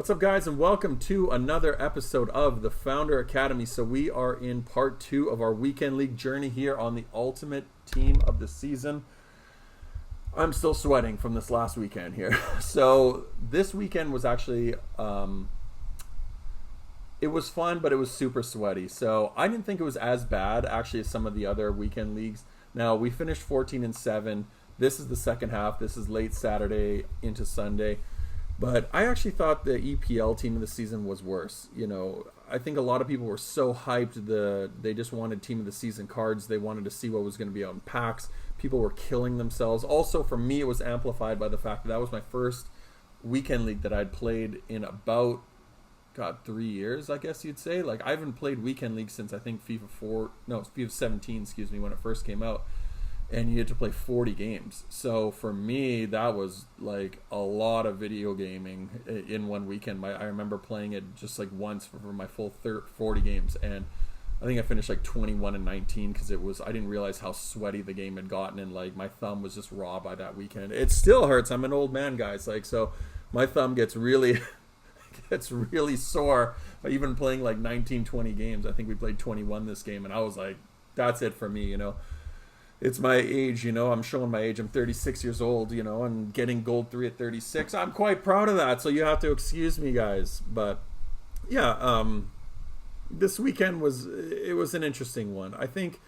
What's up, guys, and welcome to another episode of the Founder Academy. So we are in part 2 of our weekend league journey here on the ultimate team of the season. I'm still sweating from this last weekend here. So this weekend was actually, it was fun, but it was super sweaty. So I didn't think it was as bad actually as some of the other weekend leagues. Now we finished 14-7. This is the second half. This is late Saturday into Sunday. But I actually thought the EPL team of the season was worse. You know, I think a lot of people were so hyped. They just wanted team of the season cards. They wanted to see what was going to be out in packs. People were killing themselves. Also, for me, it was amplified by the fact that that was my first weekend league that I'd played in about, 3 years, I guess you'd say. Like, I haven't played weekend league since I think FIFA 17, when it first came out. And you had to play 40 games. So for me, that was like a lot of video gaming in one weekend. I remember playing it just like once for my full 40 games. And I think I finished like 21-19 because I didn't realize how sweaty the game had gotten. And like my thumb was just raw by that weekend. It still hurts. I'm an old man, guys. So my thumb gets really, sore by even playing like 19, 20 games. I think we played 21 this game. And I was like, that's it for me, It's my age, I'm showing my age. I'm 36 years old, and getting gold 3 at 36. I'm quite proud of that, so you have to excuse me, guys. But, yeah, this weekend was an interesting one. I think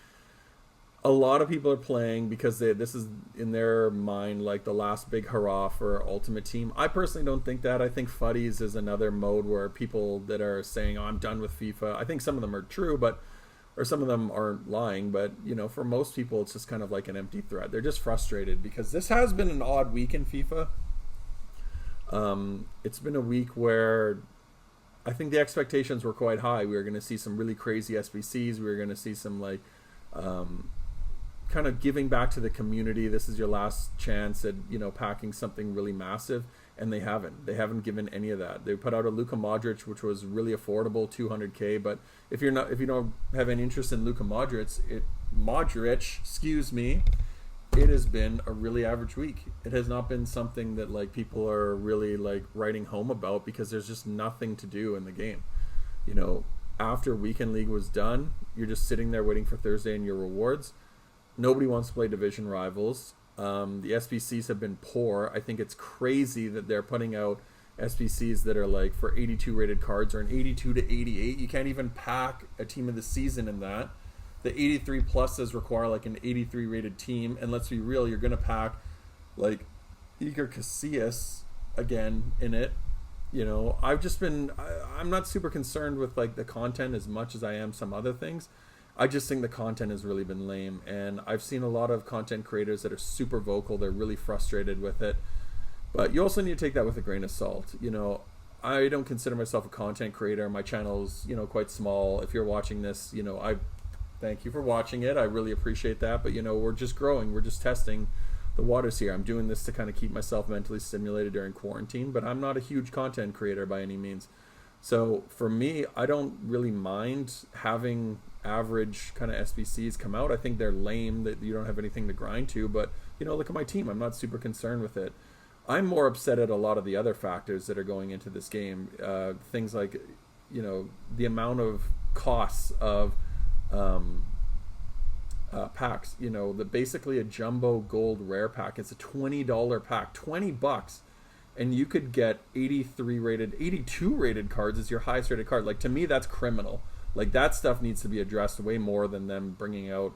a lot of people are playing because this is, in their mind, like the last big hurrah for Ultimate Team. I personally don't think that. I think Fuddies is another mode where people that are saying, oh, I'm done with FIFA. I think some of them are true, or some of them aren't lying, but, for most people, it's just kind of like an empty threat. They're just frustrated because this has been an odd week in FIFA. It's been a week where I think the expectations were quite high. We were going to see some really crazy SBCs. We were going to see some, kind of giving back to the community. This is your last chance at, packing something really massive. And they haven't. They haven't given any of that. They put out a Luka Modric, which was really affordable, $200K. But if you don't have any interest in Luka Modric, it has been a really average week. It has not been something that people are really writing home about because there's just nothing to do in the game. After weekend league was done, you're just sitting there waiting for Thursday and your rewards. Nobody wants to play division rivals. The SBCs have been poor. I think it's crazy that they're putting out SBCs that are for 82 rated cards or an 82 to 88. You can't even pack a team of the season in that. The 83 pluses require an 83 rated team. And let's be real, you're going to pack Iker Casillas again in it. I'm not super concerned with the content as much as I am some other things. I just think the content has really been lame, and I've seen a lot of content creators that are super vocal. They're really frustrated with it, but you also need to take that with a grain of salt. I don't consider myself a content creator. My channel's quite small. If you're watching this, I thank you for watching it. I really appreciate that, but we're just growing. We're just testing the waters here. I'm doing this to kind of keep myself mentally stimulated during quarantine, but I'm not a huge content creator by any means. So for me, I don't really mind having average kind of SBCs come out. I think they're lame that you don't have anything to grind to, but look at my team. I'm not super concerned with it. I'm more upset at a lot of the other factors that are going into this game. Things like, the amount of costs of packs. Basically a jumbo gold rare pack. It's a $20 pack, $20. And you could get 82 rated cards as your highest rated card. To me, that's criminal. That stuff needs to be addressed way more than them bringing out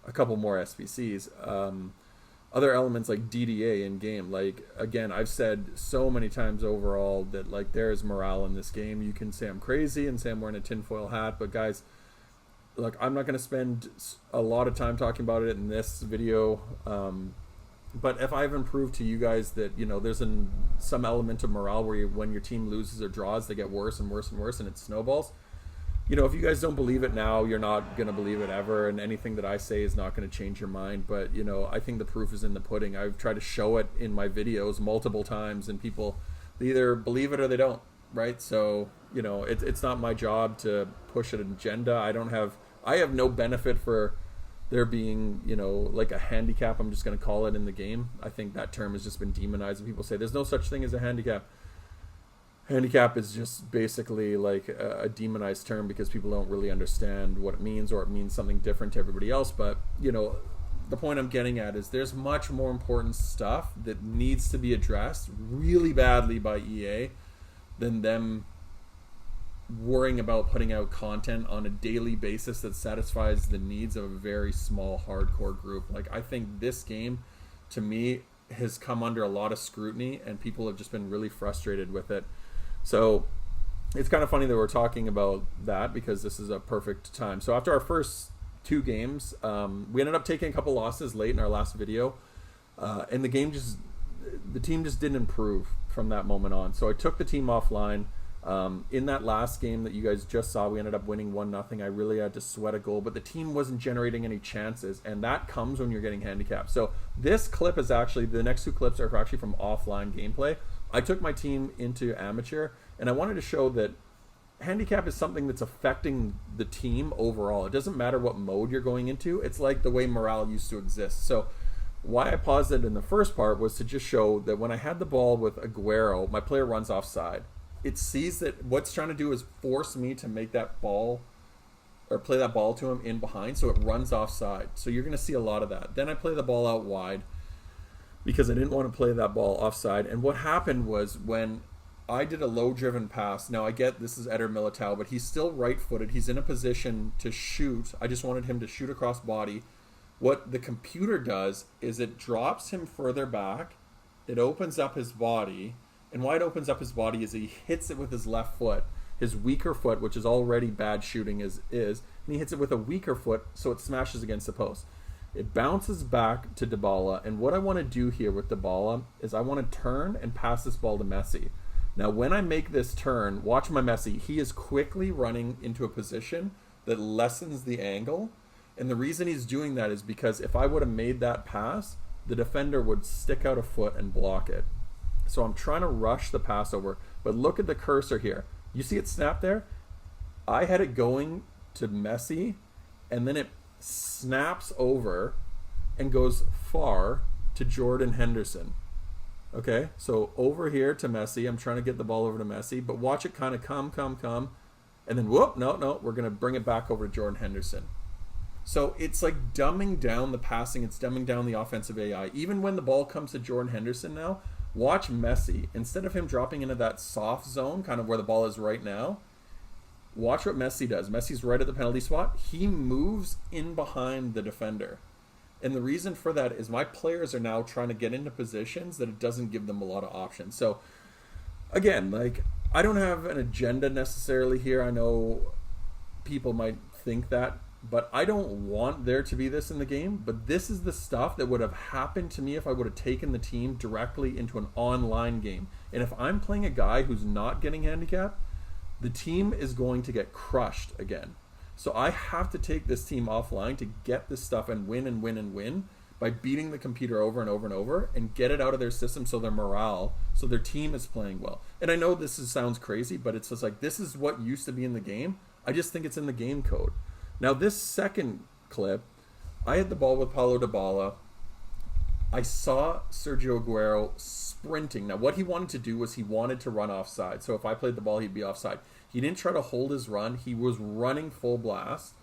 a couple more SBCs. Other elements like DDA in game. Again, I've said so many times overall that there is morale in this game. You can say I'm crazy and say I'm wearing a tinfoil hat, but guys, look, I'm not going to spend a lot of time talking about it in this video. But if I haven't proved to you guys that, there's some element of morale where when your team loses or draws, they get worse and worse and worse and it snowballs. If you guys don't believe it now, you're not going to believe it ever. And anything that I say is not going to change your mind. But, I think the proof is in the pudding. I've tried to show it in my videos multiple times and people they either believe it or they don't. Right. So, it's not my job to push an agenda. I have no benefit for there being, a handicap, I'm just going to call it, in the game. I think that term has just been demonized and people say there's no such thing as a handicap. Handicap is just basically like a demonized term because people don't really understand what it means, or it means something different to everybody else. But, you know, the point I'm getting at is there's much more important stuff that needs to be addressed really badly by EA than them worrying about putting out content on a daily basis that satisfies the needs of a very small hardcore group. Like, I think this game, to me, has come under a lot of scrutiny, and people have just been really frustrated with it. So it's kind of funny that we're talking about that, because this is a perfect time. So after our first 2 games, we ended up taking a couple losses late in our last video, and the team just didn't improve from that moment on. So I took the team offline. In that last game that you guys just saw, we ended up winning 1-0. I really had to sweat a goal, but the team wasn't generating any chances, and that comes when you're getting handicapped. So this clip is actually, the next 2 clips are actually from offline gameplay. I took my team into amateur, and I wanted to show that handicap is something that's affecting the team overall. It doesn't matter what mode you're going into. It's like the way morale used to exist. So why I paused it in the first part was to just show that when I had the ball with Aguero, my player runs offside. It sees that what's trying to do is force me to make that ball, or play that ball to him in behind, so it runs offside. So you're going to see a lot of that. Then I play the ball out wide because I didn't want to play that ball offside. And what happened was, when I did a low-driven pass, now I get this is Eder Militao, but he's still right-footed. He's in a position to shoot. I just wanted him to shoot across body. What the computer does is it drops him further back. It opens up his body. And why it opens up his body is he hits it with his left foot, his weaker foot, which is already bad shooting and he hits it with a weaker foot, so it smashes against the post. It bounces back to Dybala, and what I want to do here with Dybala is I want to turn and pass this ball to Messi. Now, when I make this turn, watch my Messi. He is quickly running into a position that lessens the angle, and the reason he's doing that is because if I would have made that pass, the defender would stick out a foot and block it. So I'm trying to rush the pass over, but look at the cursor here. You see it snap there? I had it going to Messi, and then it snaps over and goes far to Jordan Henderson. Okay, so over here to Messi. I'm trying to get the ball over to Messi, but watch it kind of come, and then whoop, no, we're going to bring it back over to Jordan Henderson. So it's like dumbing down the passing, it's dumbing down the offensive AI. Even when the ball comes to Jordan Henderson now, watch Messi. Instead of him dropping into that soft zone, kind of where the ball is right now, watch what Messi does. Messi's right at the penalty spot. He moves in behind the defender. And the reason for that is my players are now trying to get into positions that it doesn't give them a lot of options. So, again, like, I don't have an agenda necessarily here. I know people might think that, but I don't want there to be this in the game. But this is the stuff that would have happened to me if I would have taken the team directly into an online game. And if I'm playing a guy who's not getting handicapped, the team is going to get crushed again. So I have to take this team offline to get this stuff and win by beating the computer over and over and over and get it out of their system so their morale, so their team is playing well. And I know sounds crazy, but it's just like, this is what used to be in the game. I just think it's in the game code. Now this second clip, I had the ball with Paulo Dybala. I saw Sergio Aguero sprinting. Now what he wanted to do was he wanted to run offside. So if I played the ball, he'd be offside. He didn't try to hold his run. He was running full blast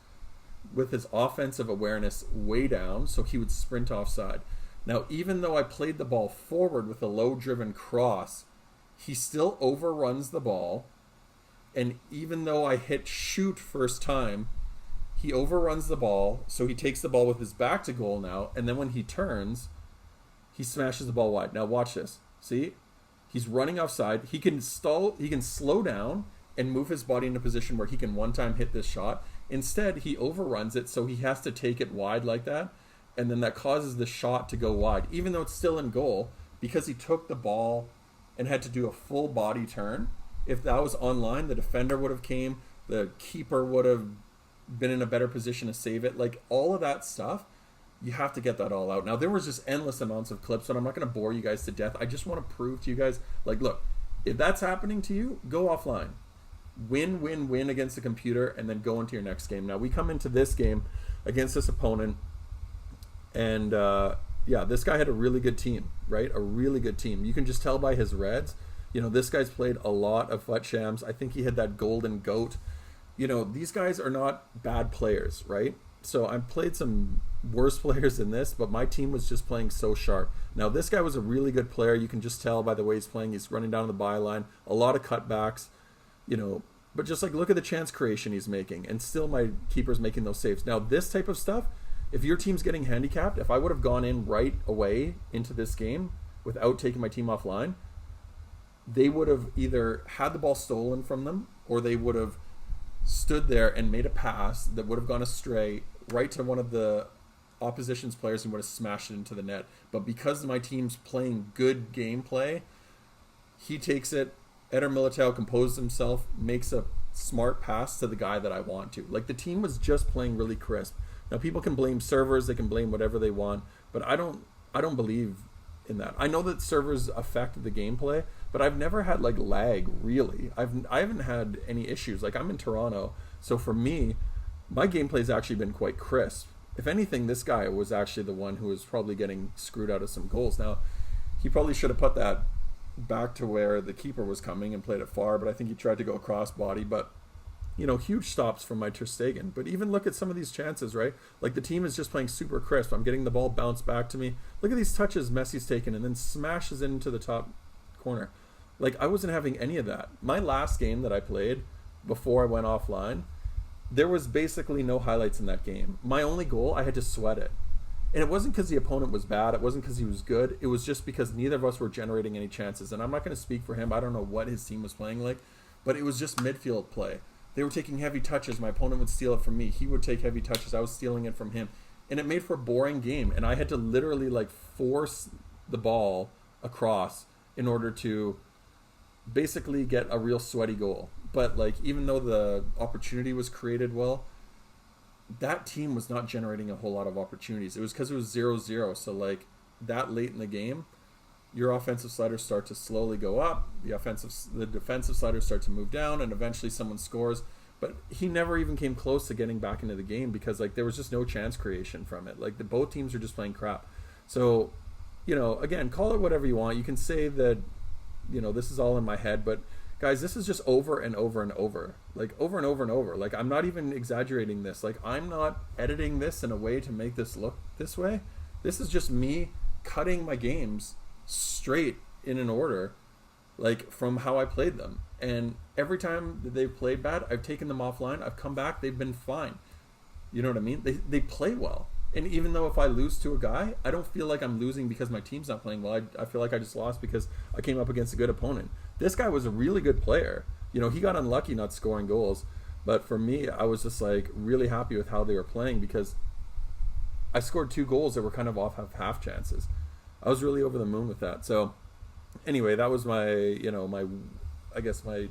with his offensive awareness way down, so he would sprint offside. Now, even though I played the ball forward with a low-driven cross, he still overruns the ball. And even though I hit shoot first time, he overruns the ball, so he takes the ball with his back to goal now, and then when he turns, he smashes the ball wide. Now watch this. See? He's running offside. He can slow down and move his body in a position where he can one time hit this shot. Instead, he overruns it, so he has to take it wide like that, and then that causes the shot to go wide, even though it's still in goal, because he took the ball and had to do a full body turn. If that was online, the defender would have came, the keeper would have been in a better position to save it. Like, all of that stuff, you have to get that all out. Now, there was just endless amounts of clips, and I'm not going to bore you guys to death. I just want to prove to you guys, like, look, if that's happening to you, go offline. Win against the computer, and then go into your next game. Now we come into this game against this opponent, and this guy had a really good team, right? A really good team. You can just tell by his reds. This guy's played a lot of FUT Shams. I think he had that golden goat. These guys are not bad players, right? So I've played some worse players than this, but my team was just playing so sharp. Now, this guy was a really good player. You can just tell by the way he's playing. He's running down the byline, a lot of cutbacks, but just like look at the chance creation he's making, and still my keeper's making those saves. Now, this type of stuff, if your team's getting handicapped, if I would have gone in right away into this game without taking my team offline, they would have either had the ball stolen from them, or they would have stood there and made a pass that would have gone astray right to one of the opposition's players and would have smashed it into the net. But because my team's playing good gameplay, he takes it, Eder Militao composes himself, makes a smart pass to the guy that I want to. Like, the team was just playing really crisp. Now, people can blame servers, they can blame whatever they want, but I don't believe in that. I know that servers affect the gameplay, but I've never had like lag, really. I haven't had any issues. Like, I'm in Toronto, so for me, my gameplay's actually been quite crisp. If anything, this guy was actually the one who was probably getting screwed out of some goals. Now, he probably should have put that back to where the keeper was coming and played it far, but I think he tried to go cross body. But huge stops from my Ter Stegen. But even look at some of these chances, right? Like, the team is just playing super crisp. I'm getting the ball bounced back to me. Look at these touches Messi's taken and then smashes it into the top corner. Like, I wasn't having any of that. My last game that I played before I went offline, there was basically no highlights in that game. My only goal, I had to sweat it. And it wasn't because the opponent was bad. It wasn't because he was good. It was just because neither of us were generating any chances. And I'm not going to speak for him. I don't know what his team was playing like, but it was just midfield play. They were taking heavy touches. My opponent would steal it from me. He would take heavy touches. I was stealing it from him. And it made for a boring game. And I had to literally like force the ball across in order to basically get a real sweaty goal. But like, even though the opportunity was created well, that team was not generating a whole lot of opportunities. It was because it was 0-0. So like, that late in the game, your offensive sliders start to slowly go up. The defensive sliders start to move down, and eventually someone scores. But he never even came close to getting back into the game because like, there was just no chance creation from it. Like, both teams are just playing crap. So, again, call it whatever you want. You can say that, this is all in my head, but guys, this is just over and over and over. Like, over and over and over. Like, I'm not even exaggerating this. Like, I'm not editing this in a way to make this look this way. This is just me cutting my games straight in an order, like, from how I played them. And every time that they've played bad, I've taken them offline. I've come back. They've been fine. You know what I mean? They play well. And even though if I lose to a guy, I don't feel like I'm losing because my team's not playing well. I feel like I just lost because I came up against a good opponent. This guy was a really good player. He got unlucky not scoring goals. But for me, I was just like really happy with how they were playing because I scored 2 goals that were kind of off of half chances. I was really over the moon with that. So anyway, that was my, my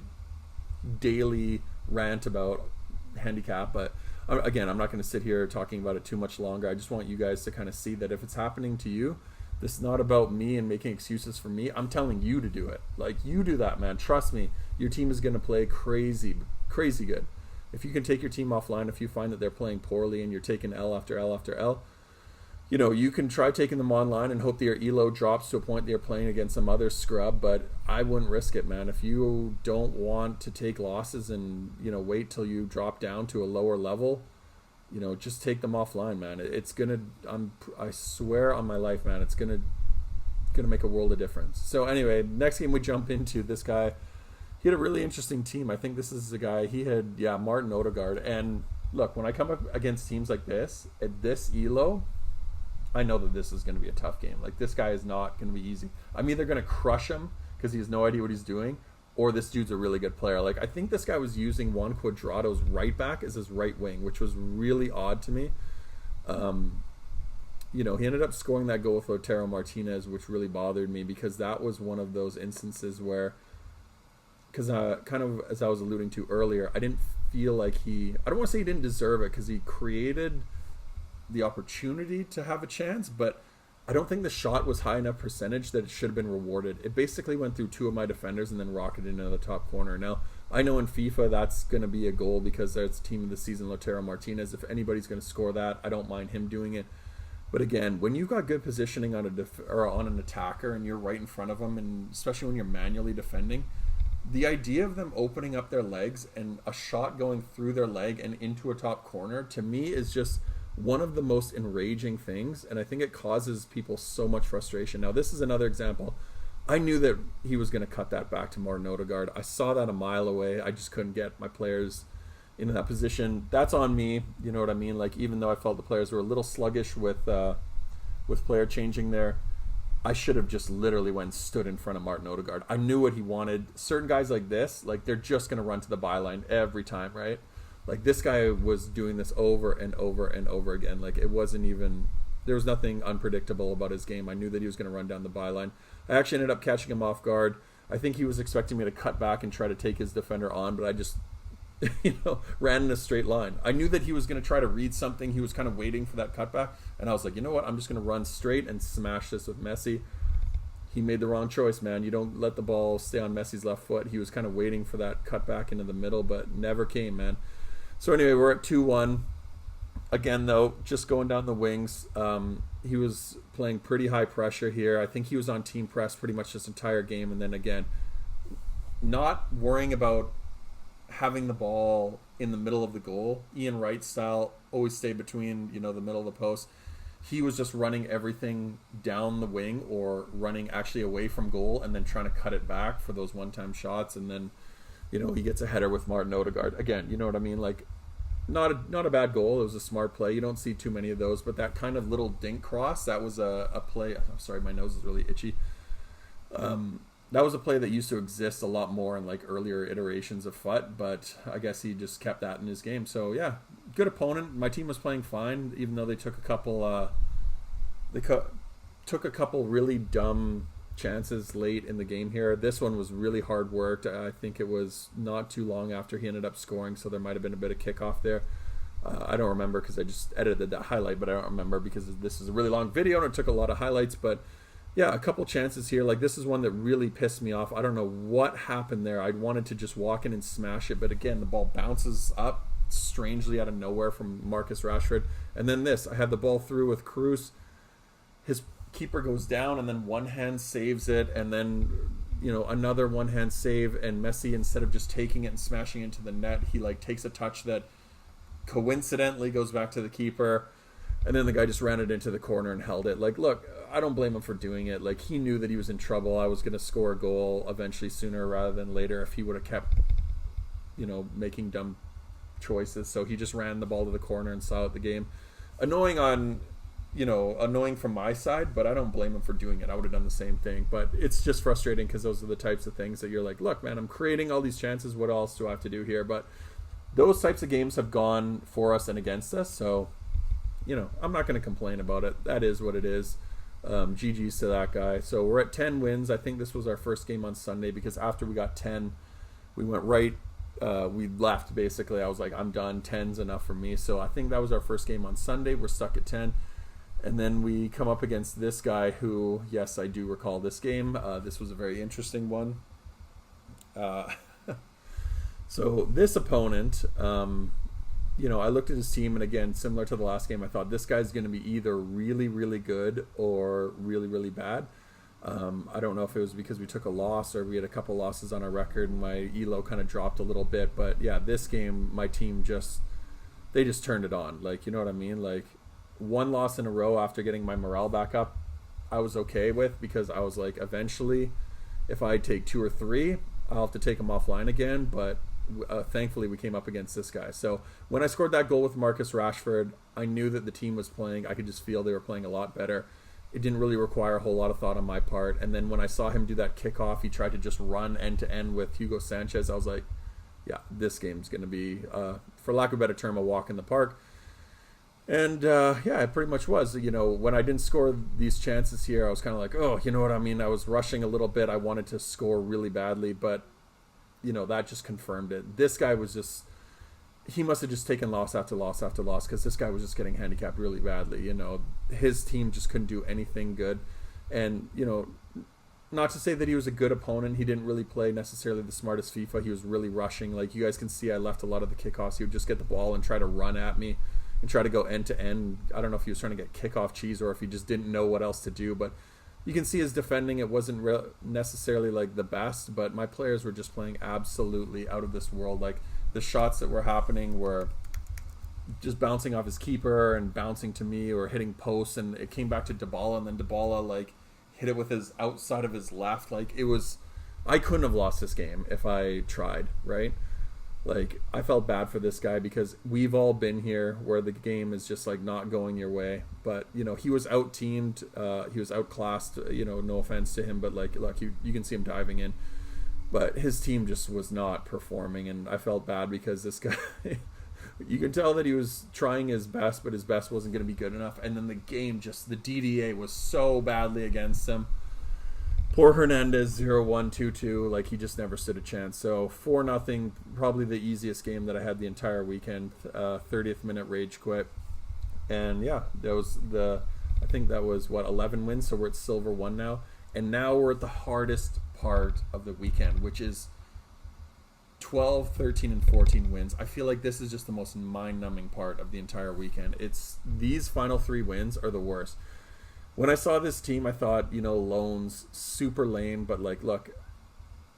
daily rant about handicap. But again, I'm not going to sit here talking about it too much longer. I just want you guys to kind of see that if it's happening to you, this is not about me and making excuses for me. I'm telling you to do it. Like, you do that, man. Trust me. Your team is going to play crazy, crazy good. If you can take your team offline, if you find that they're playing poorly and you're taking L after L after L, you can try taking them online and hope that your elo drops to a point that you're playing against some other scrub, but I wouldn't risk it, man. If you don't want to take losses and, wait till you drop down to a lower level, just take them offline, man. It's gonna, I swear on my life, man, it's gonna make a world of difference. So anyway, next game we jump into, this guy, he had a really interesting team. I think this is the guy, he had, Martin Odegaard. And look, when I come up against teams like this, at this elo, I know that this is going to be a tough game. Like, this guy is not going to be easy. I'm either going to crush him because he has no idea what he's doing, or this dude's a really good player. Like, I think this guy was using Juan Cuadrado's right back as his right wing, which was really odd to me. He ended up scoring that goal with Lautaro Martinez, which really bothered me because that was one of those instances where, because kind of as I was alluding to earlier, I didn't feel like I don't want to say he didn't deserve it because he created the opportunity to have a chance, but I don't think the shot was high enough percentage that it should have been rewarded. It basically went through 2 of my defenders and then rocketed into the top corner. Now, I know in FIFA that's going to be a goal because that's team of the season, Lautaro Martinez. If anybody's going to score that, I don't mind him doing it. But again, when you've got good positioning on or on an attacker and you're right in front of them, and especially when you're manually defending, the idea of them opening up their legs and a shot going through their leg and into a top corner, to me, is just one of the most enraging things, and I think it causes people so much frustration. Now, this is another example. I knew that he was going to cut that back to Martin Odegaard. I saw that a mile away. I just couldn't get my players into that position. That's on me. You know what I mean? Like, even though I felt the players were a little sluggish with player changing there, I should have just literally went and stood in front of Martin Odegaard. I knew what he wanted. Certain guys like this, like, they're just going to run to the byline every time, right? Like, this guy was doing this over and over and over again. Like, it wasn't even... There was nothing unpredictable about his game. I knew that he was going to run down the byline. I actually ended up catching him off guard. I think he was expecting me to cut back and try to take his defender on, but I just, ran in a straight line. I knew that he was going to try to read something. He was kind of waiting for that cutback, and I was like, you know what? I'm just going to run straight and smash this with Messi. He made the wrong choice, man. You don't let the ball stay on Messi's left foot. He was kind of waiting for that cutback into the middle, but never came, man. So anyway, we're at 2-1. Again, though, just going down the wings, he was playing pretty high pressure here. I think he was on team press pretty much this entire game. And then again, not worrying about having the ball in the middle of the goal. Ian Wright style, always stay between, the middle of the post. He was just running everything down the wing or running actually away from goal and then trying to cut it back for those one-time shots. And then, he gets a header with Martin Odegaard. Again, you know what I mean? Like, not a bad goal. It was a smart play. You don't see too many of those, but that kind of little dink cross, that was a play. I'm sorry, my nose is really itchy. That was a play that used to exist a lot more in like earlier iterations of FUT, but I guess he just kept that in his game. So yeah, good opponent. My team was playing fine, even though they took a couple. Took a couple really dumb chances late in the game here. This one was really hard worked. I think it was not too long after he ended up scoring, so there might have been a bit of kickoff there. I don't remember because I just edited that highlight, but I don't remember because this is a really long video and it took a lot of highlights. But yeah, a couple chances here. Like, this is one that really pissed me off. I don't know what happened there. I wanted to just walk in and smash it, but again, the ball bounces up strangely out of nowhere from Marcus Rashford. And then this, I had the ball through with Cruz. His keeper goes down and then one hand saves it, and then another one hand save, and Messi, instead of just taking it and smashing into the net, he like takes a touch that coincidentally goes back to the keeper, and then the guy just ran it into the corner and held it. Like, look, I don't blame him for doing it. Like, he knew that he was in trouble. I was going to score a goal eventually sooner rather than later if he would have kept making dumb choices. So he just ran the ball to the corner and saw out the game. Annoying from my side, but I don't blame him for doing it. I would have done the same thing, but it's just frustrating because those are the types of things that you're like, look, man, I'm creating all these chances. What else do I have to do here? But those types of games have gone for us and against us. So, I'm not going to complain about it. That is what it is. GG's to that guy. So we're at 10 wins. I think this was our first game on Sunday because after we got 10, we went right. We left basically. I was like, I'm done. 10's enough for me. So I think that was our first game on Sunday. We're stuck at 10. And then we come up against this guy who, yes, I do recall this game. This was a very interesting one. So this opponent, I looked at his team, and again, similar to the last game, I thought this guy's going to be either really, really good or really, really bad. I don't know if it was because we took a loss or we had a couple losses on our record and my ELO kind of dropped a little bit. But yeah, this game, my team they just turned it on. Like, you know what I mean? Like, one loss in a row after getting my morale back up, I was okay with, because I was like, eventually, if I take 2 or 3, I'll have to take them offline again. But thankfully, we came up against this guy. So when I scored that goal with Marcus Rashford, I knew that the team was playing. I could just feel they were playing a lot better. It didn't really require a whole lot of thought on my part. And then when I saw him do that kickoff, he tried to just run end-to-end with Hugo Sanchez. I was like, yeah, this game's going to be, for lack of a better term, a walk in the park. And, yeah, it pretty much was. When I didn't score these chances here, I was kind of like, oh, you know what I mean? I was rushing a little bit. I wanted to score really badly, but, that just confirmed it. This guy was just, he must have just taken loss after loss after loss, because this guy was just getting handicapped really badly. His team just couldn't do anything good. And, not to say that he was a good opponent. He didn't really play necessarily the smartest FIFA. He was really rushing. Like, you guys can see, I left a lot of the kickoffs. He would just get the ball and try to run at me. and try to go end to end. I don't know if he was trying to get kickoff cheese or if he just didn't know what else to do, but you can see his defending. It wasn't necessarily like the best, but my players were just playing absolutely out of this world. Like the shots that were happening were just bouncing off his keeper and bouncing to me or hitting posts, and it came back to Dybala, and then Dybala like hit it with his outside of his left. Like it was, I couldn't have lost this game if I tried, right? Like I felt bad for this guy because we've all been here where the game is just like not going your way. But you know, he was out teamed, he was outclassed. You know, no offense to him, but like look, you can see him diving in, but his team just was not performing, and I felt bad because this guy. You can tell that he was trying his best, but his best wasn't going to be good enough. And then the game, just the DDA was so badly against him. Poor Hernandez, 0-1, 2-2. Like, he just never stood a chance. So, 4-0, probably the easiest game that I had the entire weekend. 30th minute rage quit. And, yeah, that was I think that was, 11 wins? So, we're at Silver 1 now. And now we're at the hardest part of the weekend, which is 12, 13, and 14 wins. I feel like this is just the most mind-numbing part of the entire weekend. It's these final 3 wins are the worst. When I saw this team, I thought, you know, loans, super lame, but like, look,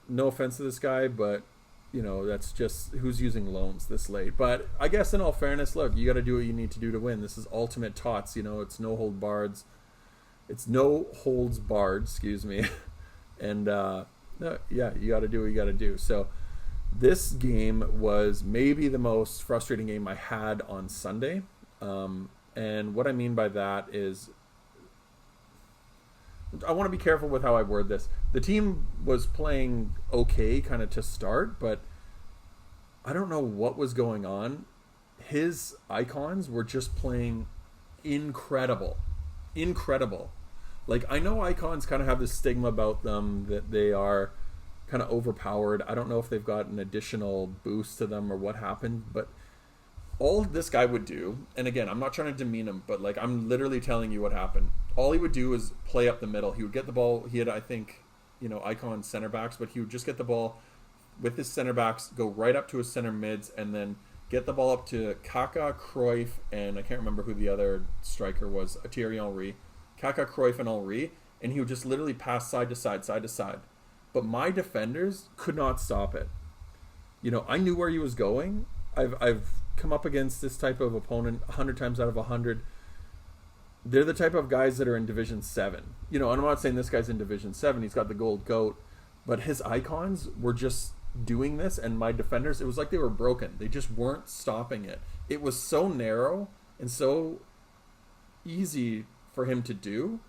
no offense to this guy, but, you know, that's just who's using loans this late. But I guess in all fairness, look, you got to do what you need to do to win. This is ultimate Tots, you know, it's no holds barred, excuse me. And, no, yeah, you got to do what you got to do. So, this game was maybe the most frustrating game I had on Sunday. And what I mean by that is I want to be careful with how I word this. The team was playing okay kind of to start, but I don't know what was going on. His icons were just playing incredible. Like, I know icons kind of have this stigma about them that they are kind of overpowered. I don't know if they've got an additional boost to them or what happened, but all this guy would do, and again, I'm not trying to demean him, but like I'm literally telling you what happened. All he would do is play up the middle. He would get the ball. He had, I think, you know, icon center backs, but he would just get the ball with his center backs, go right up to his center mids, and then get the ball up to Kaká, Cruyff, and I can't remember who the other striker was, Thierry Henry. Kaká, Cruyff, and Henry, and he would just literally pass side to side, side to side. But my defenders could not stop it. You know, I knew where he was going. I've come up against this type of opponent 100 times out of 100. They're the type of guys that are in Division 7. You know, and I'm not saying this guy's in Division 7. He's got the gold goat. But his icons were just doing this, and my defenders, it was like they were broken. They just weren't stopping it. It was so narrow and so easy for him to do.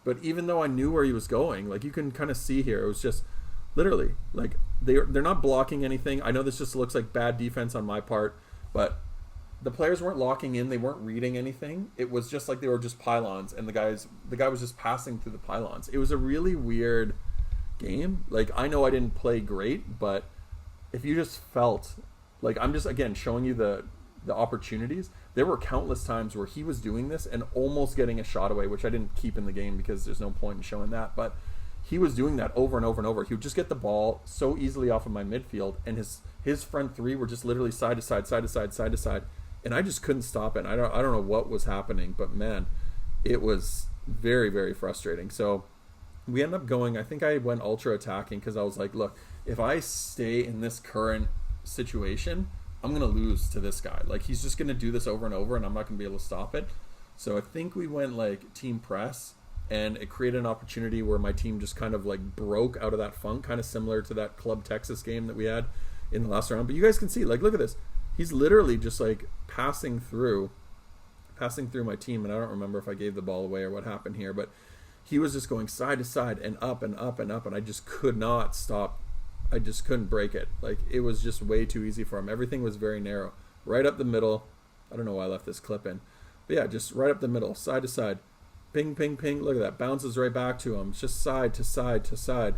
But even though I knew where he was going, like you can kind of see here, it was just literally like they're not blocking anything. I know this just looks like bad defense on my part, but the players weren't locking in. They weren't reading anything. It was just like they were just pylons, and the guy was just passing through the pylons. It was a really weird game. Like I know I didn't play great, but if you just felt like I'm just again showing you the opportunities. There were countless times where he was doing this and almost getting a shot away, which I didn't keep in the game because there's no point in showing that. But he was doing that over and over and over. He would just get the ball so easily off of my midfield, and his front three were just literally side to side, side to side, side to side, and I just couldn't stop it. I don't know what was happening, but man, it was very, very frustrating. So we ended up going. I think I went ultra attacking because I was like, look, if I stay in this current situation, I'm going to lose to this guy. Like, he's just going to do this over and over, and I'm not going to be able to stop it. So I think we went, like, team press, and it created an opportunity where my team just kind of, like, broke out of that funk, kind of similar to that Club Texas game that we had in the last round. But you guys can see, like, look at this. He's literally just, like, passing through my team, and I don't remember if I gave the ball away or what happened here, but he was just going side to side and up and up and up, and I just could not stop. I just couldn't break it. Like, it was just way too easy for him. Everything was very narrow. Right up the middle. I don't know why I left this clip in. But yeah, just right up the middle, side to side. Ping, ping, ping. Look at that. Bounces right back to him. It's just side to side to side.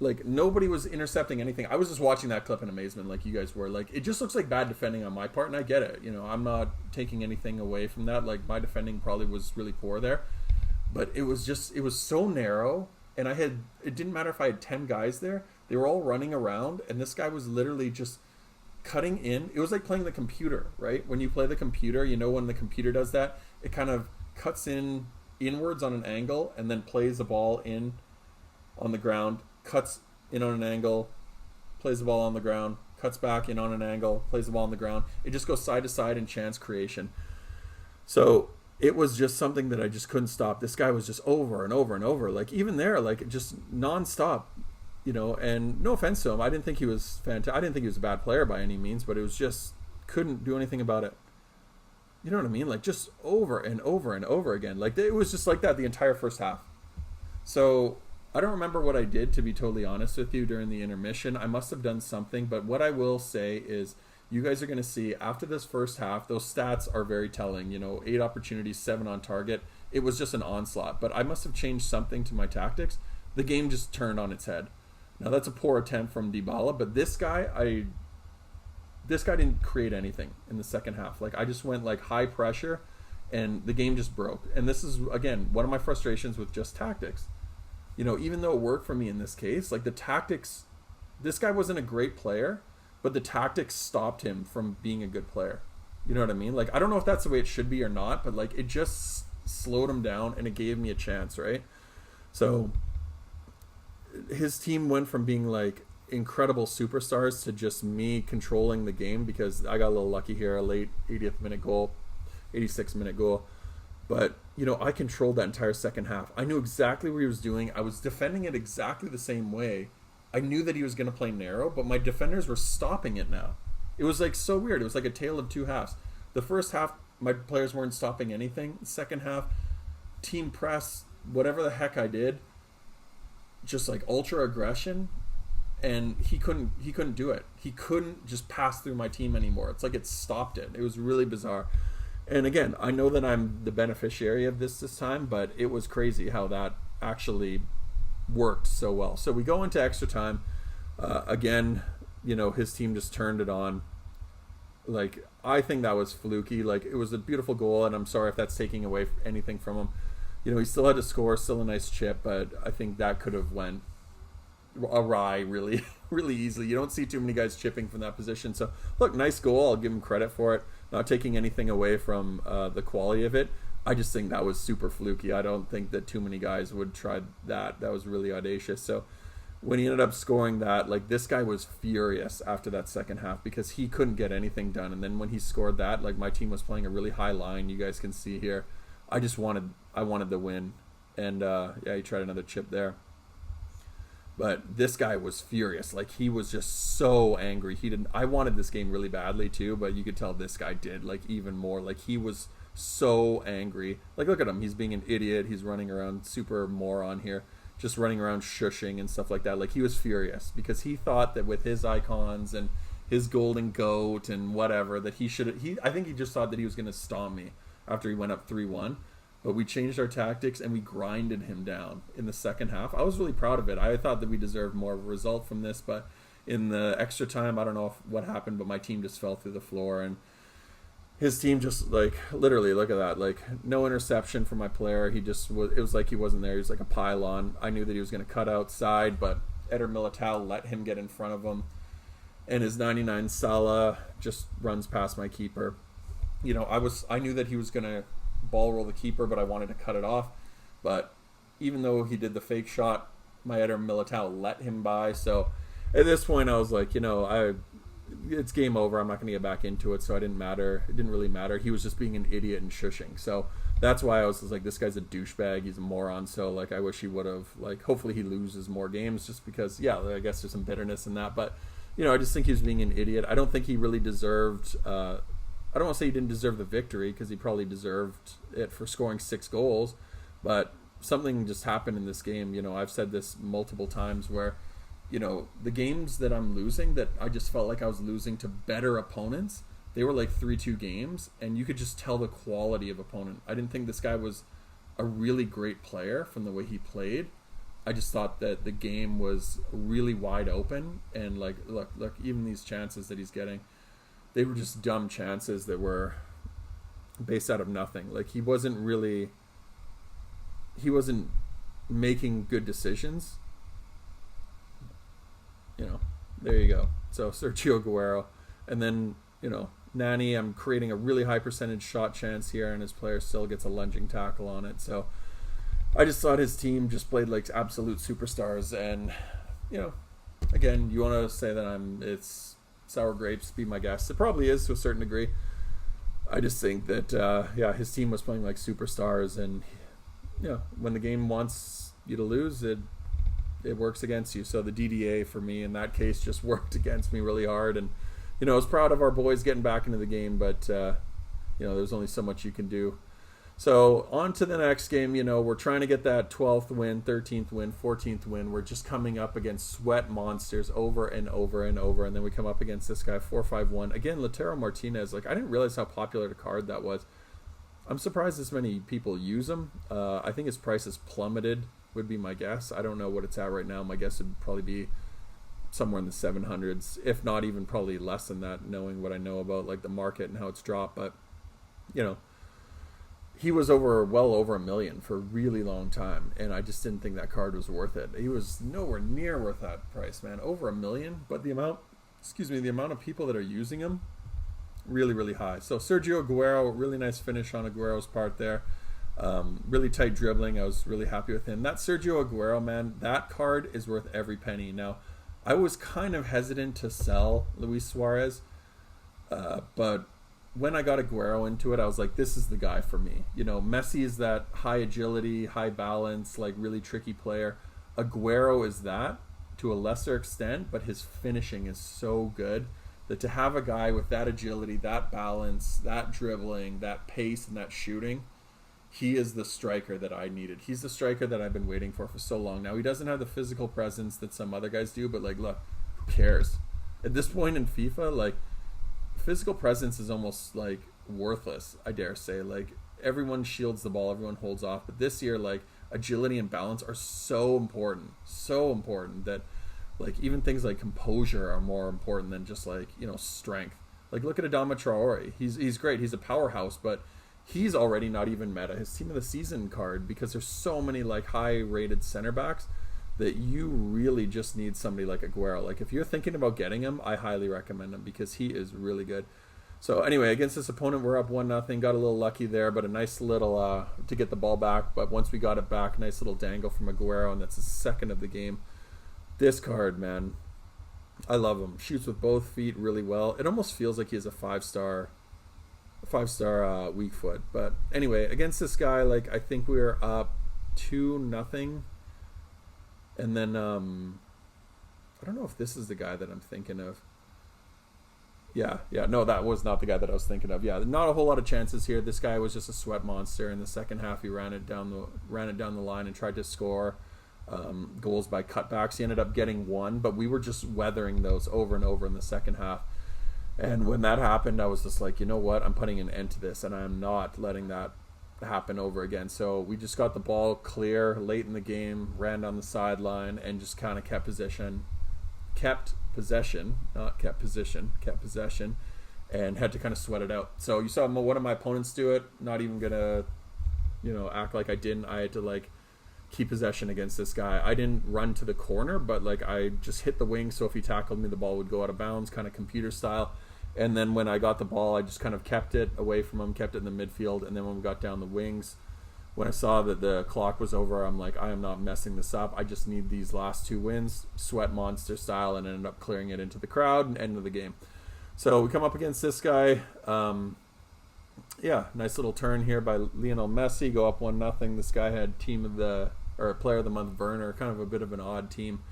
Like, nobody was intercepting anything. I was just watching that clip in amazement like you guys were. Like, it just looks like bad defending on my part, and I get it. You know, I'm not taking anything away from that. Like, my defending probably was really poor there. But it was so narrow. And it didn't matter if I had 10 guys there. They were all running around, and this guy was literally just cutting in. It was like playing the computer, right? When you play the computer, you know, when the computer does that, it kind of cuts in inwards on an angle and then plays the ball in on the ground, cuts in on an angle, plays the ball on the ground, cuts back in on an angle, plays the ball on the ground. It just goes side to side in chance creation. So it was just something that I just couldn't stop. This guy was just over and over and over, like even there, like just nonstop, you know. And no offense to him, I didn't think he was fantastic. I didn't think he was a bad player by any means, but it was just couldn't do anything about it. You know what I mean? Like just over and over and over again. Like it was just like that the entire first half. So I don't remember what I did, to be totally honest with you, during the intermission. I must have done something, but what I will say is you guys are going to see after this first half, those stats are very telling. You know, 8 opportunities, 7 on target. It was just an onslaught, but I must have changed something to my tactics. The game just turned on its head. Now that's a poor attempt from Dybala, but this guy didn't create anything in the second half. Like I just went like high pressure and the game just broke. And this is, again, one of my frustrations with just tactics. You know, even though it worked for me in this case, like the tactics, this guy wasn't a great player, but the tactics stopped him from being a good player. You know what I mean? Like, I don't know if that's the way it should be or not, but like it just slowed him down and it gave me a chance, right? So his team went from being like incredible superstars to just me controlling the game, because I got a little lucky here, a late 80th minute goal, 86th minute goal. But, you know, I controlled that entire second half. I knew exactly what he was doing. I was defending it exactly the same way. I knew that he was going to play narrow, but my defenders were stopping it now. It was like so weird. It was like a tale of two halves. The first half, my players weren't stopping anything. The second half, team press, whatever the heck I did, just like ultra aggression, and he couldn't do it. He couldn't just pass through my team anymore. It's like it stopped it. It was really bizarre. And again, I know that I'm the beneficiary of this time, but it was crazy how that actually worked so well. So we go into extra time. Again, you know, his team just turned it on. Like, I think that was fluky. Like, it was a beautiful goal, and I'm sorry if that's taking away anything from him. You know, he still had to score, still a nice chip, but I think that could have went awry really, really easily. You don't see too many guys chipping from that position. So, look, nice goal. I'll give him credit for it. Not taking anything away from the quality of it. I just think that was super fluky. I don't think that too many guys would try that. That was really audacious. So when he ended up scoring that, like, this guy was furious after that second half because he couldn't get anything done. And then when he scored that, like, my team was playing a really high line. You guys can see here. I wanted the win. And yeah, he tried another chip there. But this guy was furious. Like, he was just so angry. I wanted this game really badly too, but you could tell this guy did, like, even more. Like, he was so angry. Like, look at him. He's being an idiot. He's running around super moron here, just running around shushing and stuff like that. Like, he was furious because he thought that with his icons and his golden goat and whatever, that I think he just thought that he was going to stomp me after he went up 3-1. But we changed our tactics and we grinded him down in the second half. I was really proud of it. I thought that we deserved more of a result from this, but in the extra time, I don't know what happened, but my team just fell through the floor, and his team just, like, literally, look at that, like, no interception from my player. He just was, it was like he wasn't there. He was like a pylon. I knew that he was going to cut outside, but Eder Militao let him get in front of him, and his 99 Salah just runs past my keeper. You know, I knew that he was going to ball roll the keeper, but I wanted to cut it off. But even though he did the fake shot, my Eder Militao let him by. So at this point, I was like, you know, it's game over. I'm not going to get back into it. So it didn't really matter. He was just being an idiot and shushing. So that's why I was like, this guy's a douchebag. He's a moron. So, like, I wish he would have, like, hopefully he loses more games, just because, yeah, I guess there's some bitterness in that. But, you know, I just think he was being an idiot. I don't think he really deserved I don't want to say he didn't deserve the victory, because he probably deserved it for scoring 6 goals, but something just happened in this game. You know, I've said this multiple times where, you know, the games that I'm losing, that I just felt like I was losing to better opponents, they were like 3-2 games, and you could just tell the quality of opponent. I didn't think this guy was a really great player from the way he played. I just thought that the game was really wide open, and, like, look, even these chances that he's getting, they were just dumb chances that were based out of nothing. Like, he wasn't making good decisions. You know, there you go. So Sergio Aguero, And then, Nani, I'm creating a really high percentage shot chance here, and his player still gets a lunging tackle on it. So I just thought his team just played like absolute superstars. And, again, you want to say that it's sour grapes, be my guest. It probably is to a certain degree. I just think that, his team was playing like superstars. And, when the game wants you to lose, it works against you. So the DDA for me in that case just worked against me really hard. And, I was proud of our boys getting back into the game, but, there's only so much you can do. So on to the next game. We're trying to get that 12th win, 13th win, 14th win. We're just coming up against sweat monsters over and over and over. And then we come up against this guy, 4-5-1. Again, Lautaro Martinez. Like, I didn't realize how popular the card that was. I'm surprised this many people use him. I think his price has plummeted, would be my guess. I don't know what it's at right now. My guess would probably be somewhere in the 700s, if not even probably less than that, knowing what I know about like the market and how it's dropped. But he was well over $1 million for a really long time, and I just didn't think that card was worth it. He was nowhere near worth that price, man. Over $1 million, but the amount of people that are using him, really, really high. So Sergio Aguero, really nice finish on Aguero's part there. Really tight dribbling. I was really happy with him. That Sergio Aguero, man, that card is worth every penny. Now, I was kind of hesitant to sell Luis Suarez, but when I got Aguero into it, I was like, this is the guy for me. Messi is that high agility, high balance, like really tricky player. Aguero is that to a lesser extent, but his finishing is so good that to have a guy with that agility, that balance, that dribbling, that pace, and that shooting, he is the striker that I needed. He's the striker that I've been waiting for so long. Now, he doesn't have the physical presence that some other guys do, but, like, look, who cares? At this point in FIFA, like, physical presence is almost, like, worthless, I dare say. Like, everyone shields the ball, everyone holds off. But this year, like, agility and balance are so important that, like, even things like composure are more important than just, like, strength. Like, look at Adama Traore. He's great. He's a powerhouse, but he's already not even meta. His team of the season card, because there's so many like high rated center backs that you really just need somebody like Aguero. Like, if you're thinking about getting him, I highly recommend him because he is really good. So anyway, against this opponent, we're up 1-0. Got a little lucky there, but a nice little to get the ball back. But once we got it back, nice little dangle from Aguero, and that's the second of the game. This card, man, I love him. Shoots with both feet really well. It almost feels like he has a five-star weak foot. But anyway, against this guy, like, I think we were up 2-0, and then I don't know if this is the guy that I'm thinking of. No, that was not the guy that I was thinking of. Yeah, not a whole lot of chances here. This guy was just a sweat monster. In the second half, he ran it down the line and tried to score goals by cutbacks. He ended up getting one, but we were just weathering those over and over in the second half. And when that happened, I was just like, you know what? I'm putting an end to this, and I'm not letting that happen over again. So we just got the ball clear late in the game, ran down the sideline, and just kind of kept possession, and had to kind of sweat it out. So you saw one of my opponents do it. Not even gonna, act like I didn't. I had to like keep possession against this guy. I didn't run to the corner, but like I just hit the wing. So if he tackled me, the ball would go out of bounds, kind of computer style. And then when I got the ball, I just kind of kept it away from him, kept it in the midfield. And then when we got down the wings, when I saw that the clock was over, I'm like, I am not messing this up. I just need these last two wins, sweat monster style, and ended up clearing it into the crowd and end of the game. So we come up against this guy. Nice little turn here by Lionel Messi. Go up 1-0. This guy had player of the month Werner, kind of a bit of an odd team.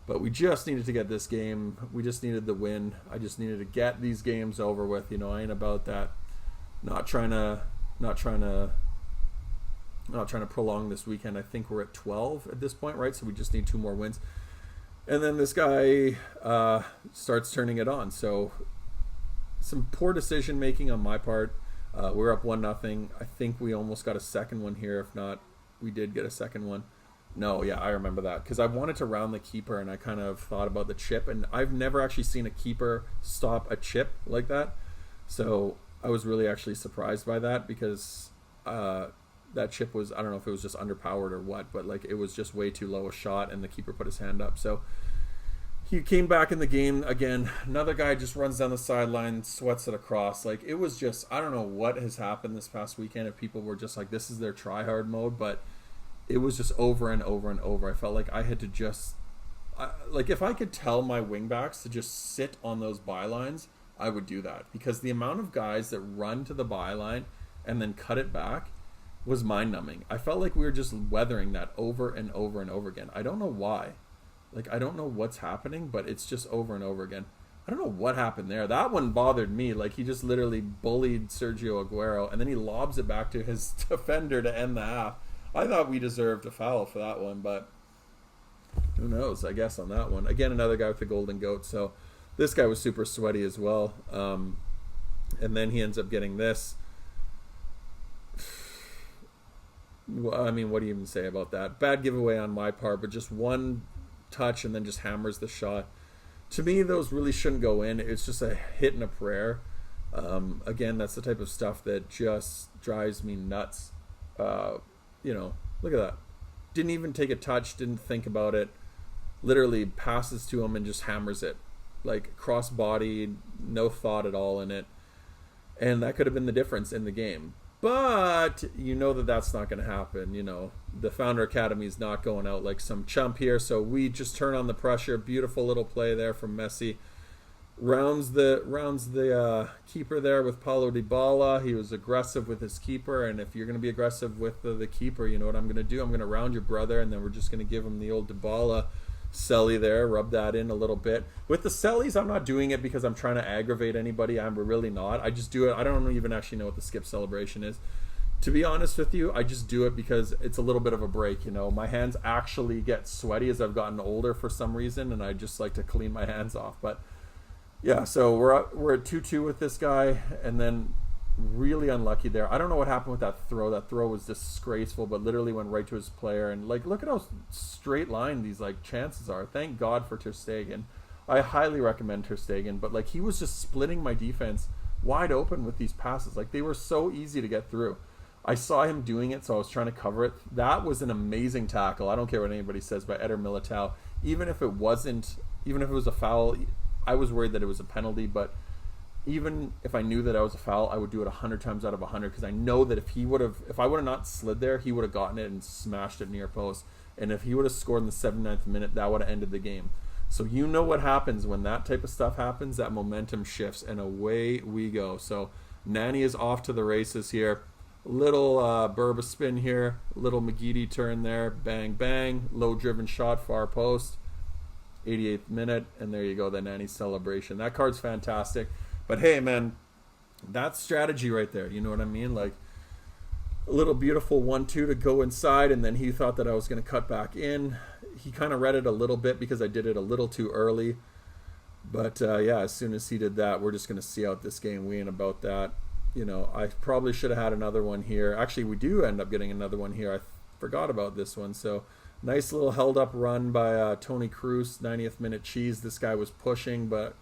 But we just needed to get this game. We just needed the win. I just needed to get these games over with. I ain't about that. Not trying to prolong this weekend. I think we're at 12 at this point, right? So we just need 2 more wins. And then this guy starts turning it on. So some poor decision making on my part. We're up 1-0. I think we almost got a second one here. If not, we did get a second one. No, yeah, I remember that. Because I wanted to round the keeper, and I kind of thought about the chip. And I've never actually seen a keeper stop a chip like that. So I was really actually surprised by that, because that chip was, I don't know if it was just underpowered or what, but like it was just way too low a shot, and the keeper put his hand up. So he came back in the game again. Another guy just runs down the sideline, sweats it across. Like, it was just, I don't know what has happened this past weekend, if people were just like, this is their try hard mode, but it was just over and over and over. I felt like I had to just, like, if I could tell my wingbacks to just sit on those bylines, I would do that, because the amount of guys that run to the byline and then cut it back was mind-numbing. I felt like we were just weathering that over and over and over again. I don't know why. Like, I don't know what's happening, but it's just over and over again. I don't know what happened there. That one bothered me. Like, he just literally bullied Sergio Aguero, and then he lobs it back to his defender to end the half. I thought we deserved a foul for that one, but who knows, I guess, on that one. Again, another guy with the golden goat, so this guy was super sweaty as well. And then he ends up getting this. I mean, what do you even say about that? Bad giveaway on my part, but just one touch and then just hammers the shot. To me, those really shouldn't go in. It's just a hit and a prayer. Again, that's the type of stuff that just drives me nuts. You know, look at that. Didn't even take a touch, didn't think about it. Literally passes to him and just hammers it. Like, cross-body, no thought at all in it. And that could have been the difference in the game. But you know that that's not going to happen. You know, the Founder Academy is not going out like some chump here. So we just turn on the pressure. Beautiful little play there from Messi. Rounds the keeper there with Paulo Dybala. He was aggressive with his keeper. And if you're going to be aggressive with the keeper, you know what I'm going to do? I'm going to round your brother. And then we're just going to give him the old Dybala celly there. Rub that in a little bit. With the cellies, I'm not doing it because I'm trying to aggravate anybody. I'm really not. I just do it. I don't even actually know what the skip celebration is. To be honest with you, I just do it because it's a little bit of a break. You know, my hands actually get sweaty as I've gotten older for some reason, and I just like to clean my hands off. But yeah, so we're at 2-2 with this guy, and then really unlucky there. I don't know what happened with that throw. That throw was disgraceful, but literally went right to his player. And like, look at how straight line these like chances are. Thank God for Ter Stegen. I highly recommend Ter Stegen, but like, he was just splitting my defense wide open with these passes. Like, they were so easy to get through. I saw him doing it, so I was trying to cover it. That was an amazing tackle. I don't care what anybody says, by Eder Militao. Even if it was a foul, I was worried that it was a penalty, but even if I knew that I was a foul, I would do it 100 times out of 100, because I know that if I would have not slid there, he would have gotten it and smashed it near post. And if he would have scored in the 79th minute, that would have ended the game. So you know what happens when that type of stuff happens, that momentum shifts, and away we go. So Nani is off to the races here. Little Burba spin here, little McGeady turn there, bang, bang, low-driven shot, far post, 88th minute, and there you go, the Nani celebration. That card's fantastic. But hey, man, that's strategy right there. You know what I mean? Like, a little beautiful 1-2 to go inside, and then he thought that I was going to cut back in. He kind of read it a little bit because I did it a little too early. But, yeah, as soon as he did that, we're just going to see out this game. We ain't about that. You know, I probably should have had another one here. Actually, we do end up getting another one here. I forgot about this one. So, nice little held-up run by Toni Kroos, 90th minute cheese. This guy was pushing, but,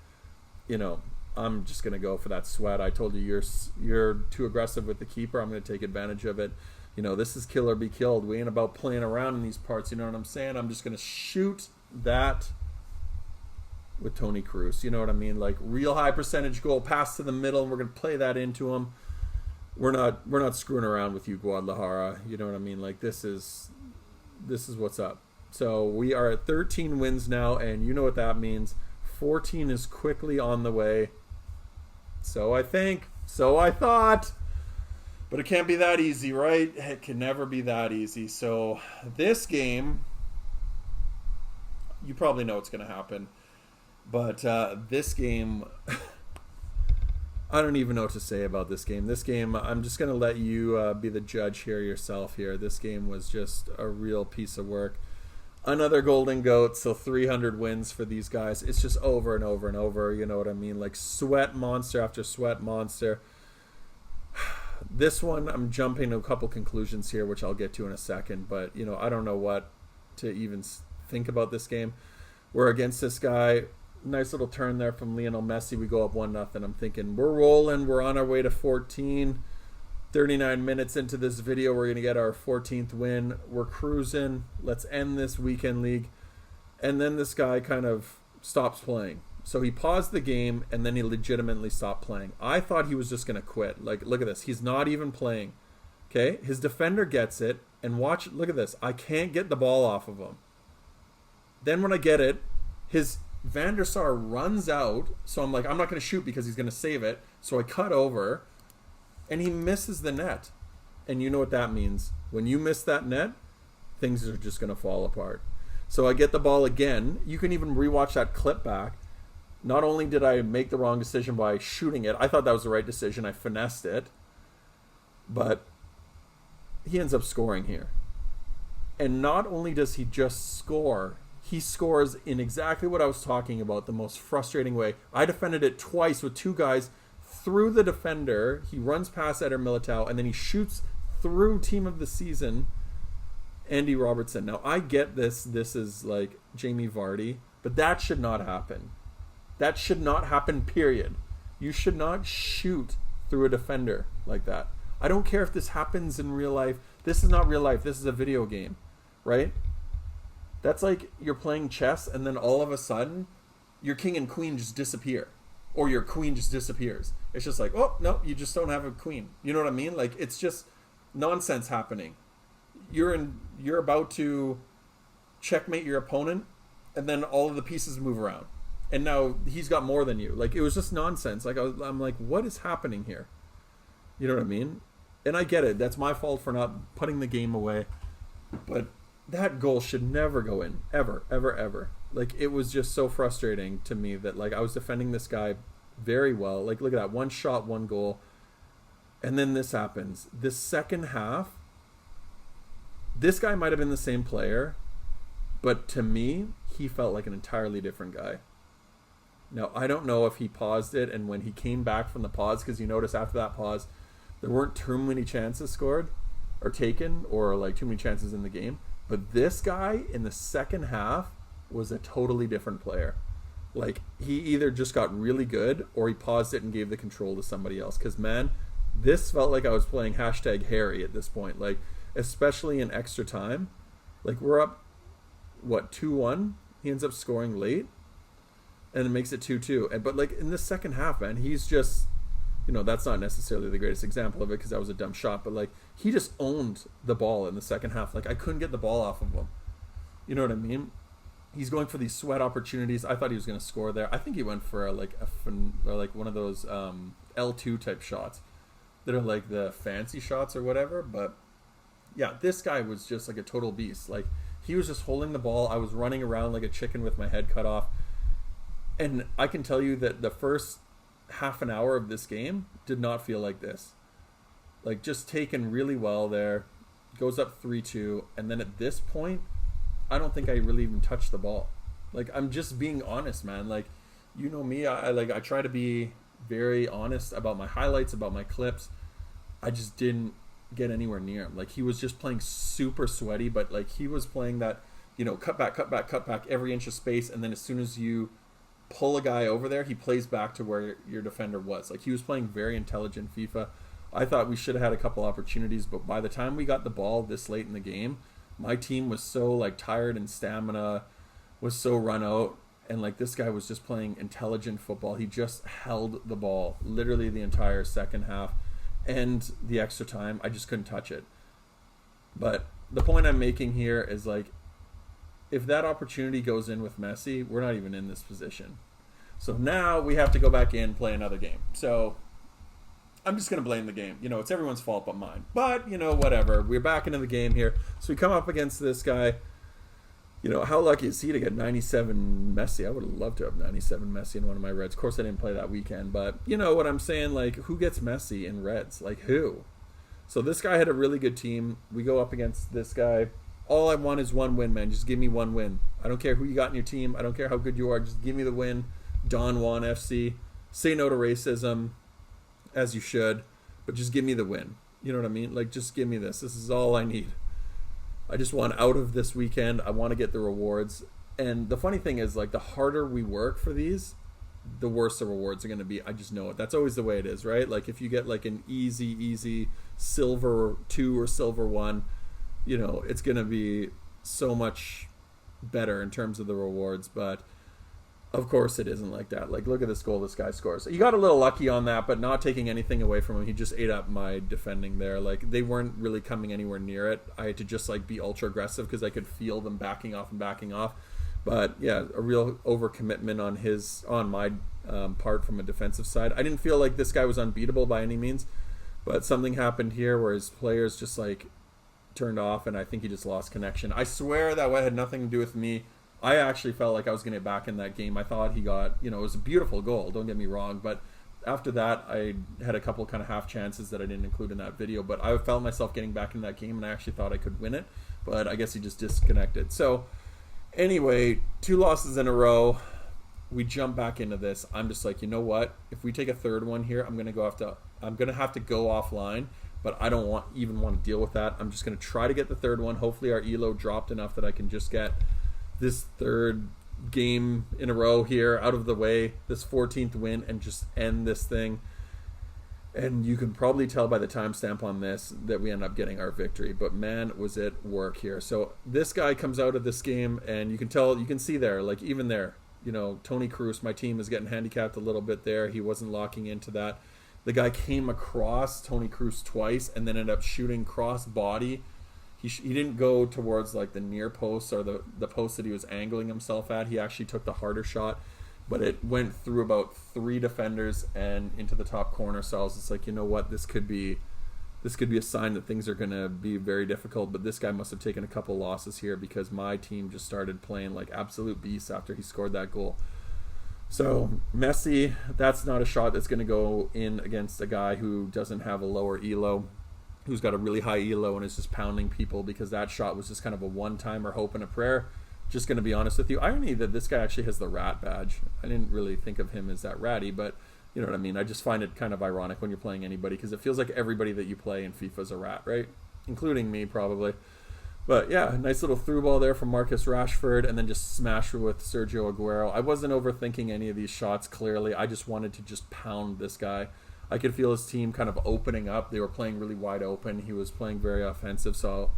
you know, I'm just going to go for that sweat. I told you you're too aggressive with the keeper. I'm going to take advantage of it. You know, this is kill or be killed. We ain't about playing around in these parts. You know what I'm saying? I'm just going to shoot that with Toni Kroos. You know what I mean? Like, real high percentage goal, pass to the middle, and we're going to play that into him. We're not screwing around with you, Guadalajara. You know what I mean? Like, this is what's up. So we are at 13 wins now, and you know what that means. 14 is quickly on the way. So I think. So I thought. But it can't be that easy, right? It can never be that easy. So this game, you probably know what's going to happen. But this game, I don't even know what to say about this game. This game, I'm just going to let you be the judge here yourself here. This game was just a real piece of work. Another golden goat, so 300 wins for these guys. It's just over and over and over, you know what I mean? Like, sweat monster after sweat monster. This one, I'm jumping to a couple conclusions here, which I'll get to in a second. But, you know, I don't know what to even think about this game. We're against this guy. Nice little turn there from Lionel Messi. We go up 1-0. I'm thinking, we're rolling. We're on our way to 14. 39 minutes into this video, we're going to get our 14th win. We're cruising. Let's end this weekend league. And then this guy kind of stops playing. So he paused the game and then he legitimately stopped playing. I thought he was just going to quit. Like, look at this. He's not even playing. Okay? His defender gets it and watch. Look at this. I can't get the ball off of him. Then when I get it, his Van der Sar runs out. So I'm like, I'm not going to shoot because he's going to save it. So I cut over and he misses the net. And you know what that means. When you miss that net, things are just going to fall apart. So I get the ball again. You can even rewatch that clip back. Not only did I make the wrong decision by shooting it, I thought that was the right decision. I finessed it. But he ends up scoring here. And not only does he just score, he scores in exactly what I was talking about, the most frustrating way. I defended it twice with two guys through the defender. He runs past Eder Militao, and then he shoots through team of the season, Andy Robertson. Now, I get this. This is like Jamie Vardy, but that should not happen. That should not happen, period. You should not shoot through a defender like that. I don't care if this happens in real life. This is not real life. This is a video game, right? That's like you're playing chess and then all of a sudden your king and queen just disappear. Or your queen just disappears. It's just like, oh, no, you just don't have a queen. You know what I mean? Like, it's just nonsense happening. You're about to checkmate your opponent and then all of the pieces move around. And now he's got more than you. Like, it was just nonsense. Like, I'm like, what is happening here? You know what I mean? And I get it. That's my fault for not putting the game away. But that goal should never go in. Ever, ever, ever. Like, it was just so frustrating to me that, like, I was defending this guy very well. Like, look at that. One shot, one goal. And then this happens. This second half, this guy might have been the same player. But to me, he felt like an entirely different guy. Now, I don't know if he paused it, and when he came back from the pause, because you notice after that pause, there weren't too many chances scored or taken, or like too many chances in the game. But this guy in the second half was a totally different player. Like, he either just got really good, or he paused it and gave the control to somebody else. Because, man, this felt like I was playing #Harry at this point. Like, especially in extra time. Like, we're up, 2-1? He ends up scoring late. And it makes it 2-2. But, like, in the second half, man, he's just, that's not necessarily the greatest example of it because that was a dumb shot. But, like, he just owned the ball in the second half. Like, I couldn't get the ball off of him. You know what I mean? He's going for these sweat opportunities. I thought he was going to score there. I think he went for, one of those L2 type shots that are, like, the fancy shots or whatever. But, yeah, this guy was just, like, a total beast. Like, he was just holding the ball. I was running around like a chicken with my head cut off. And I can tell you that the first half an hour of this game did not feel like this. Like, just taken really well there. Goes up 3-2. And then at this point, I don't think I really even touched the ball. Like, I'm just being honest, man. Like, you know me. I try to be very honest about my highlights, about my clips. I just didn't get anywhere near him. Like, he was just playing super sweaty. But, like, he was playing that, cut back, every inch of space. And then as soon as you pull a guy over there, he plays back to where your defender was. Like, he was playing very intelligent FIFA. I thought we should have had a couple opportunities, but by the time we got the ball this late in the game, my team was so, like, tired and stamina was so run out, and, like, this guy was just playing intelligent football. He just held the ball literally the entire second half and the extra time. I just couldn't touch it. But the point I'm making here is, like, if that opportunity goes in with Messi, we're not even in this position. So now we have to go back in, play another game. So I'm just going to blame the game. It's everyone's fault but mine. But, whatever. We're back into the game here. So we come up against this guy. How lucky is he to get 97 Messi? I would have loved to have 97 Messi in one of my Reds. Of course, I didn't play that weekend. But you know what I'm saying? Like, who gets Messi in Reds? Like, who? So this guy had a really good team. We go up against this guy. All I want is one win, man. Just give me one win. I don't care who you got in your team. I don't care how good you are. Just give me the win. Don Juan FC. Say no to racism, as you should, but just give me the win. You know what I mean? Like, just give me this. This is all I need. I just want out of this weekend. I want to get the rewards. And the funny thing is, like, the harder we work for these, the worse the rewards are going to be. I just know it. That's always the way it is, right? Like, if you get, like, an easy silver 2 or silver 1, it's going to be so much better in terms of the rewards. But Of course it isn't like that. Like, look at this goal this guy scores. He got a little lucky on that, but not taking anything away from him. He just ate up my defending there. Like, they weren't really coming anywhere near it. I had to just, like, be ultra aggressive because I could feel them backing off and backing off. But, yeah, a real overcommitment on my part from a defensive side. I didn't feel like this guy was unbeatable by any means, but something happened here where his players just, like, turned off, and I think he just lost connection. I swear that had nothing to do with me. I actually felt like I was going to get back in that game. I thought he got, it was a beautiful goal, don't get me wrong, but after that I had a couple kind of half chances that I didn't include in that video, but I felt myself getting back in that game, and I actually thought I could win it, but I guess he just disconnected. So anyway, 2 losses in a row. We jump back into this. I'm just like, you know what? If we take a third one here, I'm gonna have to go offline, but I don't even want to deal with that. I'm just gonna try to get the third one. Hopefully our elo dropped enough that I can just get this third game in a row here out of the way, this 14th win, and just end this thing. And you can probably tell by the timestamp on this that we end up getting our victory. But man, was it work here. So this guy comes out of this game, and you can see there, like even there, Tony Cruz, my team is getting handicapped a little bit there. He wasn't locking into that. The guy came across Tony Cruz twice and then ended up shooting cross body. He didn't go towards like the near post or the post that he was angling himself at. He actually took the harder shot, but it went through about 3 defenders and into the top corner. So I was just like, you know what, this could be a sign that things are going to be very difficult. But this guy must have taken a couple losses here because my team just started playing like absolute beasts after he scored that goal. So Messi, that's not a shot that's going to go in against a guy who doesn't have a lower elo, who's got a really high elo and is just pounding people, because that shot was just kind of a one-timer, hope and a prayer. Just going to be honest with you, irony that this guy actually has the rat badge. I didn't really think of him as that ratty, but you know what I mean. I just find it kind of ironic when you're playing anybody, because it feels like everybody that you play in FIFA is a rat, right? Including me, probably. But yeah, nice little through ball there from Marcus Rashford, and then just smash with Sergio Aguero. I wasn't overthinking any of these shots, clearly. I just wanted to just pound this guy. I could feel his team kind of opening up. They were playing really wide open. He was playing very offensive. So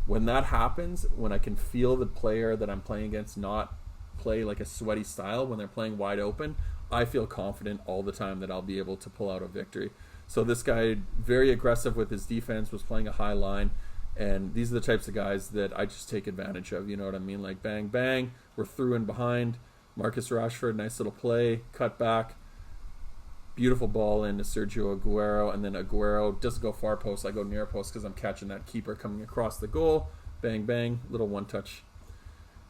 when that happens, when I can feel the player that I'm playing against not play like a sweaty style, when they're playing wide open, I feel confident all the time that I'll be able to pull out a victory. So this guy, very aggressive with his defense, was playing a high line. And these are the types of guys that I just take advantage of. You know what I mean? Like bang, bang, we're through and behind. Marcus Rashford, nice little play, cut back. Beautiful ball into Sergio Aguero, and then Aguero doesn't go far post. I go near post because I'm catching that keeper coming across the goal. Bang, bang, little one touch.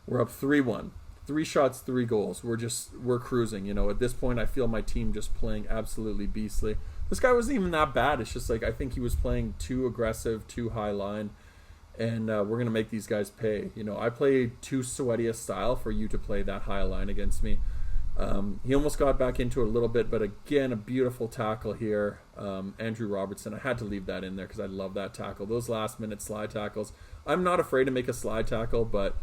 We're up 3-1. 3 shots, 3 goals. We're cruising. At this point, I feel my team just playing absolutely beastly. This guy wasn't even that bad. It's just like I think he was playing too aggressive, too high line, and we're gonna make these guys pay. I play too sweaty a style for you to play that high line against me. He almost got back into it a little bit, but again, a beautiful tackle here. Andrew Robertson, I had to leave that in there because I love that tackle. Those last minute slide tackles. I'm not afraid to make a slide tackle, but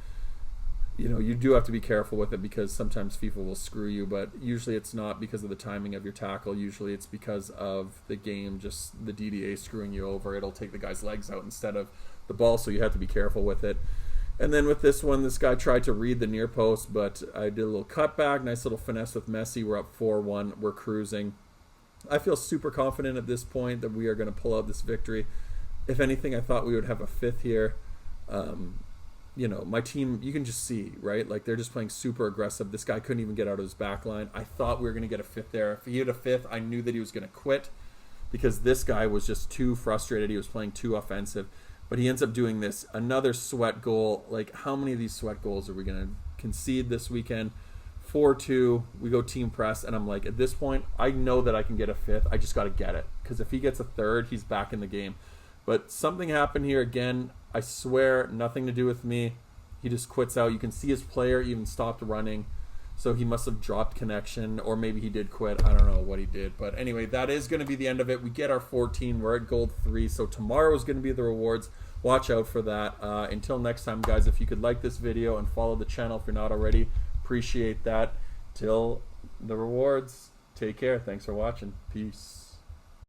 you do have to be careful with it because sometimes FIFA will screw you, but usually it's not because of the timing of your tackle. Usually it's because of the game, just the DDA screwing you over. It'll take the guy's legs out instead of the ball, so you have to be careful with it. And then with this one, this guy tried to read the near post, but I did a little cutback, nice little finesse with Messi. We're up 4-1. We're cruising. I feel super confident at this point that we are going to pull out this victory. If anything, I thought we would have a 5th here. My team, you can just see, right? Like, they're just playing super aggressive. This guy couldn't even get out of his back line. I thought we were going to get a 5th there. If he had a 5th, I knew that he was going to quit because this guy was just too frustrated. He was playing too offensive. But he ends up doing this. Another sweat goal. Like, how many of these sweat goals are we going to concede this weekend? 4-2. We go team press. And I'm like, at this point, I know that I can get a 5th. I just got to get it. Because if he gets a 3rd, he's back in the game. But something happened here again. I swear, nothing to do with me. He just quits out. You can see his player even stopped running. So he must have dropped connection. Or maybe he did quit. I don't know what he did. But anyway, that is going to be the end of it. We get our 14. We're at gold 3. So tomorrow is going to be the rewards. Watch out for that. Until next time, guys, if you could like this video and follow the channel if you're not already, appreciate that. Till the rewards, take care. Thanks for watching. Peace.